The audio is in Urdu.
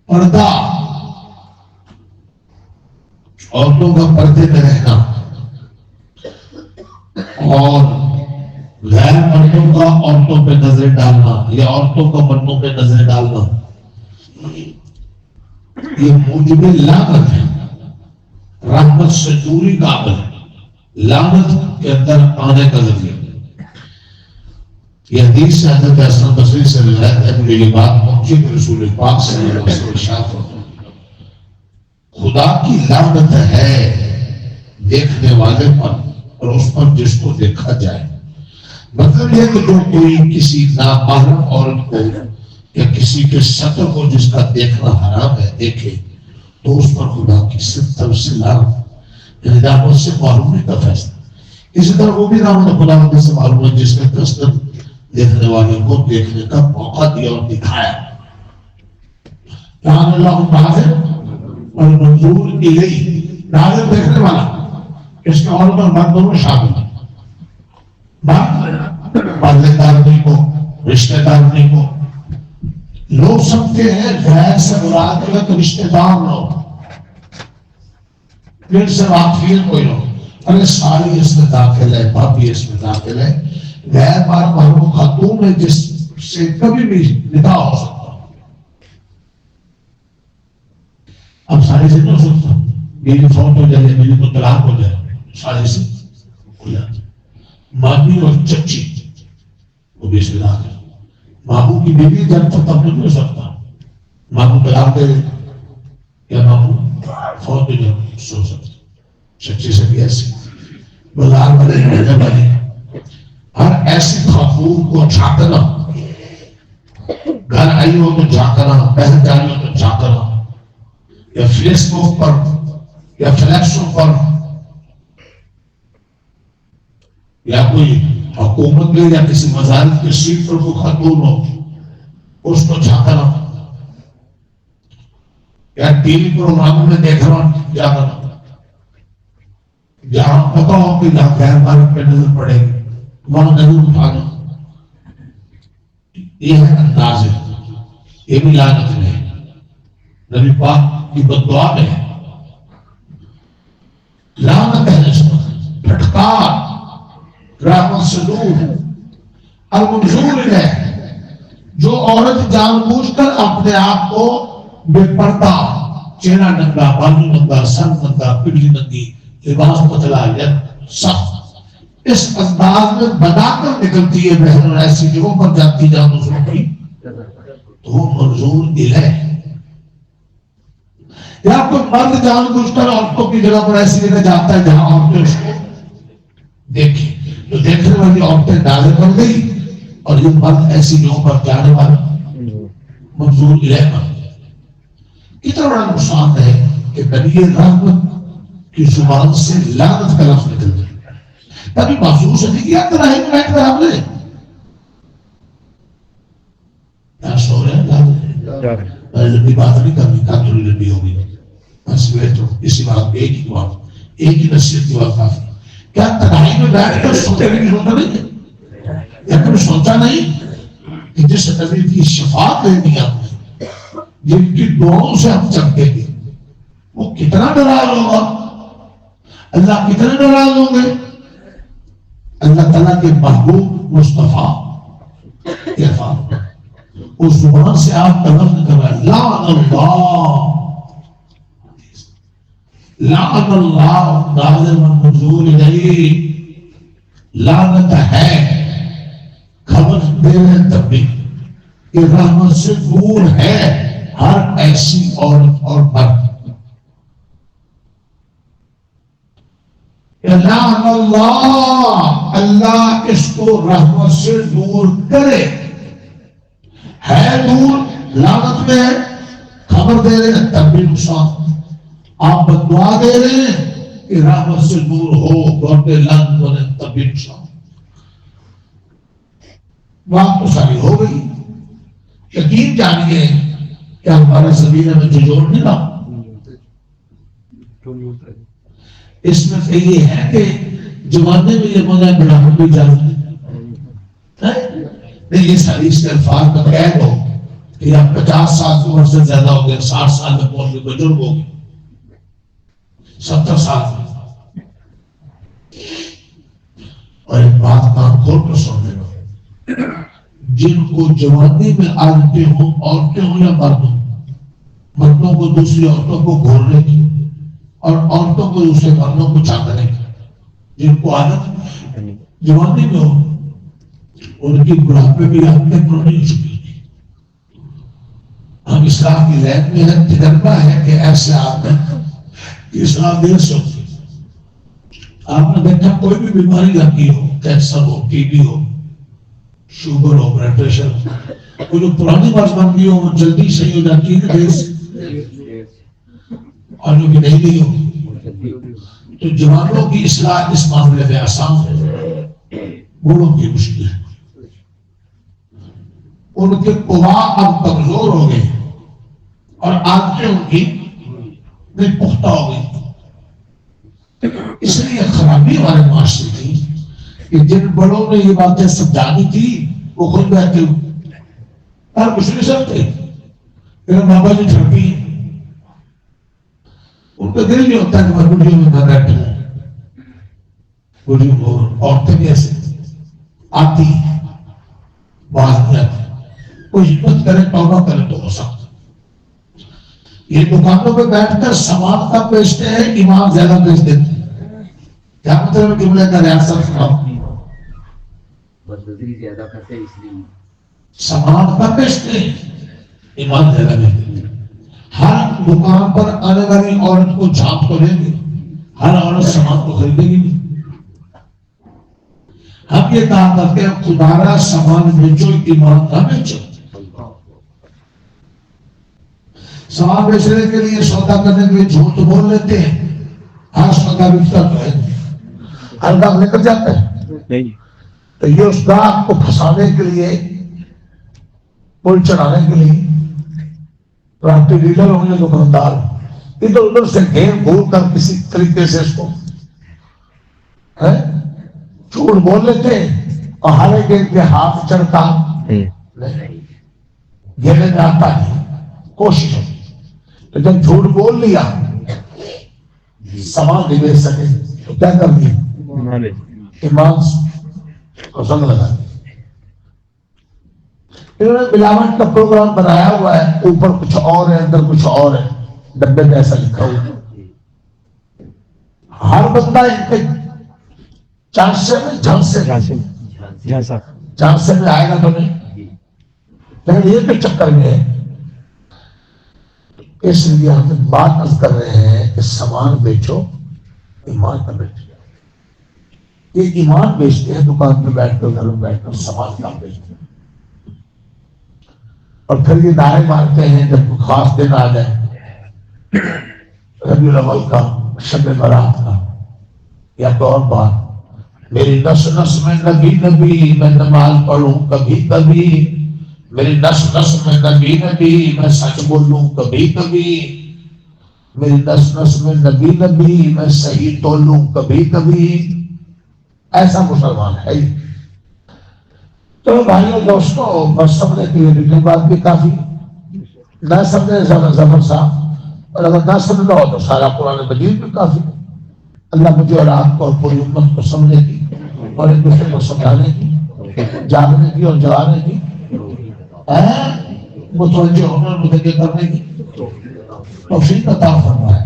پردہ، عورتوں کا پردے میں رہنا، اور غیر مردوں کا عورتوں پہ نظر ڈالنا یا عورتوں کا مردوں پہ نظر ڈالنا، یہ موجب لعنت ہے، رحمت سے دوری کا عمل ہے، لعنت کے اندر آنے کا ذریعہ۔ یہ حدیث سے حضرت حسن بصری سے روایت ہے، مجھے یہ بات پہنچی کہ رسول پاک صلی اللہ علیہ وسلم ارشاد فرماتے ہیں، خدا کی لعنت ہے دیکھنے والے پر اور اس پر جس کو دیکھا جائے۔ مطلب یہ کہ جو کوئی کسی نامحرم عورت کو یا کسی کے سطر کو جس کا دیکھنا حرام ہے دیکھے تو اس پر خدا کی طرف سے لعنت، یعنی رحمت سے محرومی کا فیصلہ۔ اسی طرح وہ بھی رحمت خدا سے معلوم ہے جس نے کثرت دیکھنے والے کو دیکھنے کا موقع دیا اور دکھایا۔ رحم اللہ ناظر اور منظور الیہ، ناظر دیکھنے والا، اس میں عورت اور مرد دونوں شامل ہیں، بدلے دارنی کو، رشتہ دارنی کو۔ لوگ سمجھتے ہیں غیر سے مراد ہے رشتہ دار لوگ، پھر سے واقفین کوئی لوگ، ارے ساری اس میں داخل ہے، بھابھی اس میں داخل ہے، غیر بار محروم خاتون ہے جس سے کبھی بھی نکاح ہو سکتا۔ اب ساری سے نہ سکتا، میری فوت ہو جائے، میری تو طلاق ہو جائے، ساری سے ہو جاتی۔ مامی اور چچی وہ بھی اس میں داخل، ماموں کی بیوی جب تک تب نہیں ہو سکتا، ماموں طلاق دے یا ماموں فوت ہو جائے سو سکتا، چچی سے بھی ایسی۔ بازار والے رہنے والے ہر ایسی خاتون کو جھانکنا، گھر آئی ہو تو جھانکنا، بہن جا رہی ہو تو جھانکنا، یا فیس بک پر یا فلیکسوں پر یا کوئی حکومت میں یا کسی وزارت کی سیٹ پر کوئی خاتون ہو اس کو جھانکنا، یا ٹی وی پروگراموں میں دیکھنا جانا، جہاں پتا ہو کہ جہاں غیر محرم پہ نظر پڑے گی وہاں نظر اٹھانا، یہ ہے انداز ہے، یہ بھی لعنت ہے، نبی پاک کی بددعا میں ہے، لعنت ہے اس پر، پھٹکار، رحمت سے دور۔ المنظور ہے جو عورت جان بوجھ کر اپنے آپ کو بے پردہ، چہرہ ننگا، بالو ننگا، سر ننگا، پنڈلی ننگی، لباس پتلا یا سخت، اس انداز میں بنا کر نکلتی ہے بہن اور ایسی جگہوں پر جاتی جان دوسروں کی، تو وہ منظور الیہ۔ یا کوئی مرد جان بوجھ کر عورتوں کی جگہ پر ایسی جگہ جاتا ہے جہاں عورتیں اس کو دیکھیں تو دیکھنے والی عورتیں ناظر بن گئی، اور یہ مرد ایسی جگہوں پر جانے والا منظور الیہ بن گیا۔ کتنا بڑا نقصان ہے کہ نبی رحمت کی زبان سے لعنت کا لفظ نکل جائے، تبھی محسوس ہے کہ کیا طرح ہے بیٹھ کر ہم نے کیا سو رہے ہیں، میں لمبی بات نہیں کرنی، کیا تھوڑی لمبی ہوگی، بس بیٹھو، اسی بات ایک ہی بات، ایک ہی نصیحت کی بات کافی۔ کیا تنہائی میں بیٹھ کر سوچے نہیں سوچا نہیں، یا کبھی سوچا نہیں کہ جس نبی کی شفاعت لینی آپ نے، جن کی دعاؤں سے ہم چمکیں گے، وہ کتنا ناراض ہوگا، اللہ کتنے ناراض ہوں گے۔ اللہ تعالیٰ کے محبوب مصطفیٰ اس زبان سے آپ کا لفظ کر رہا ہے، لعن اللہ، لعن اللہ نازل منظور الیہ، لعنت ہے، خبر دے رہے تب بھی کہ رحمت سے دور ہے ہر ایسی عورت اور مرد۔ لعن اللہ، اللہ اس کو رحمت سے دور کرے، ہے دور، لعنت میں ہے، خبر دے رہے ہیں تب بھی نقصان، آپ بددعا دے رہے ہیں کہ رحمت سے دور ہو، گھرتے لعنت بنے تب بھی نقصان۔ بات تو ساری ہو گئی، یقین جانیے کہ ہمارے زمین میں جھجھوڑ نہیں رہا۔ اس میں تو یہ ہے کہ زمانے میں یہ مزہ بڑھانا بھی جانتے نہیں، یہ ساری اس کے الفاظ کا قید ہو یا 50 سال کی عمر سے زیادہ ہو گئے، 60 سال میں پہنچ گئے، بزرگ ہو گئے، 70 سال میں. اور ایک بات کان کھول کر سن لینا، جن کو جوانی میں عادتیں ہوں، عورتیں ہوں یا مرد ہوں، مردوں کو دوسری عورتوں کو گھورنے کی اور عورتوں کو دوسرے مردوں کو چاندنے کی، جن کو عادت جوانی میں ہو، ان کی بڑھاپے بھی عادتیں پرانی ہو چکی ہیں. ہم اسلام کی ذہن میں ہے، تجربہ ہے کہ ایسے آدمی کہ اسلام دیر سے ہوتی ہے. آپ نے دیکھا کوئی بھی بیماری لگی ہو، کینسر ہو، ٹی بی ہو، شوگر ہو، بلڈ پریشر ہو، وہ جو پرانی بات بن گئی ہو وہ جلدی صحیح ہو جاتی ہے دیر سے، اور جو کہ نہیں ہو. تو جوانوں کی اصلاح اس معاملے میں آسان ہے، بوڑھوں کی مشکل ہے. ان کے قوا اب کمزور ہو گئے اور عادتیں ان کی پختہ ہو گئی. اس لیے خرابی ہمارے معاشرے کی کہ جن بڑوں نے یہ باتیں سمجھانی تھی وہ خود بیٹھے اور کچھ نہیں سکتے. میرے بابا جی چھپی ان کا دل نہیں ہوتا کہ میں بڑھیوں میں نہ بیٹھوں. بڑھیوں کو عورتیں بھی ایسے آتی باز نہیں آتی، کوئی ہمت کرے توبہ کرے تو ہو سکتا. یہ دکانوں پہ بیٹھ کر سامان کا بیچتے ہیں، ایمان زیادہ بیچ دیتے ہیں. کیا مطلب جملے کا ریاست بدنظری زیادہ کرتے اس لیے سامان کا بیچتے ہیں، ایمان زیادہ بیچ دیتے ہیں. ہر دکان پر آنے والی عورت کو جھانپ تو لیں گے، ہر عورت سامان کو خریدے گی نہیں. ہم یہ کہا کرتے ہیں خدا را سامان بیچو، ایمان نہ بیچو. سامان بیچنے کے لیے، سودا کرنے کے لیے جھوٹ بول لیتے ہیں. ہر سودا بکتا تو ہے، ہر گاہک نکل جاتا ہے. تو یہ اس گاہک کو پھنسانے کے لیے، پل چڑھانے کے لیے پرانتی ڈیلر ہوں گے دکاندار ادھر ادھر سے گھیر گھور کر کسی طریقے سے اس کو جھوٹ بول لیتے ہیں. اور ہر ایک کے ہاتھ چڑھتا نہیں، گھیرے میں آتا ہے، کوشش ہوتی. تو جب جھوٹ بول لیا سامان نہیں بیچ سکے تو کیا کر دیا؟ ایمان کو سنگ لگا. انہوں نے ملاوٹ کا پروگرام بنایا ہوا ہے، اوپر کچھ اور ہے اندر کچھ اور ہے، ڈبے میں ایسا لکھا ہوا ہے. ہر بندہ ان کے چانسے میں جھانسے میں آئے گا تو نہیں. لیکن یہ تو چکر میں ہے. اس لیے ہم بات عرض کر رہے ہیں کہ سامان بیچو، ایمان نہ بیچو. یہ ایمان بیچتے ہیں دکان پہ بیٹھ کر، گھر میں بیٹھ کر سامان کا بیچتے ہیں. اور پھر یہ نعرے مارتے ہیں جب کوئی خاص دن آ جائے، ربیع الاول کا، شب برات کا یا تو اور بات، میری نس نس میں نبی نبی، میں نماز پڑھوں کبھی کبھی، میری نس نس میں نبی نبی، میں سچ بولوں کبھی کبھی، میری نس نس میں نبی نبی، میں صحیح تولوں کبھی کبھی. ایسا مسلمان ہے. تو بھائیوں دوستوں، بس سمجھنے کے لیے لکھنے بات بھی کافی، نہ سمجھنے زبر صاحب، اور اگر نہ سمجھنا ہو تو سارا قرآن مجید بھی کافی. اللہ مجھے اور آپ کو اور پوری امت کو سمجھنے کی اور ایک دوسرے کو سمجھانے کی، جاگنے کی اور جگانے کی، متوجہ ہونا، متوجہ کرنے کی توفیق عطا فرمائے.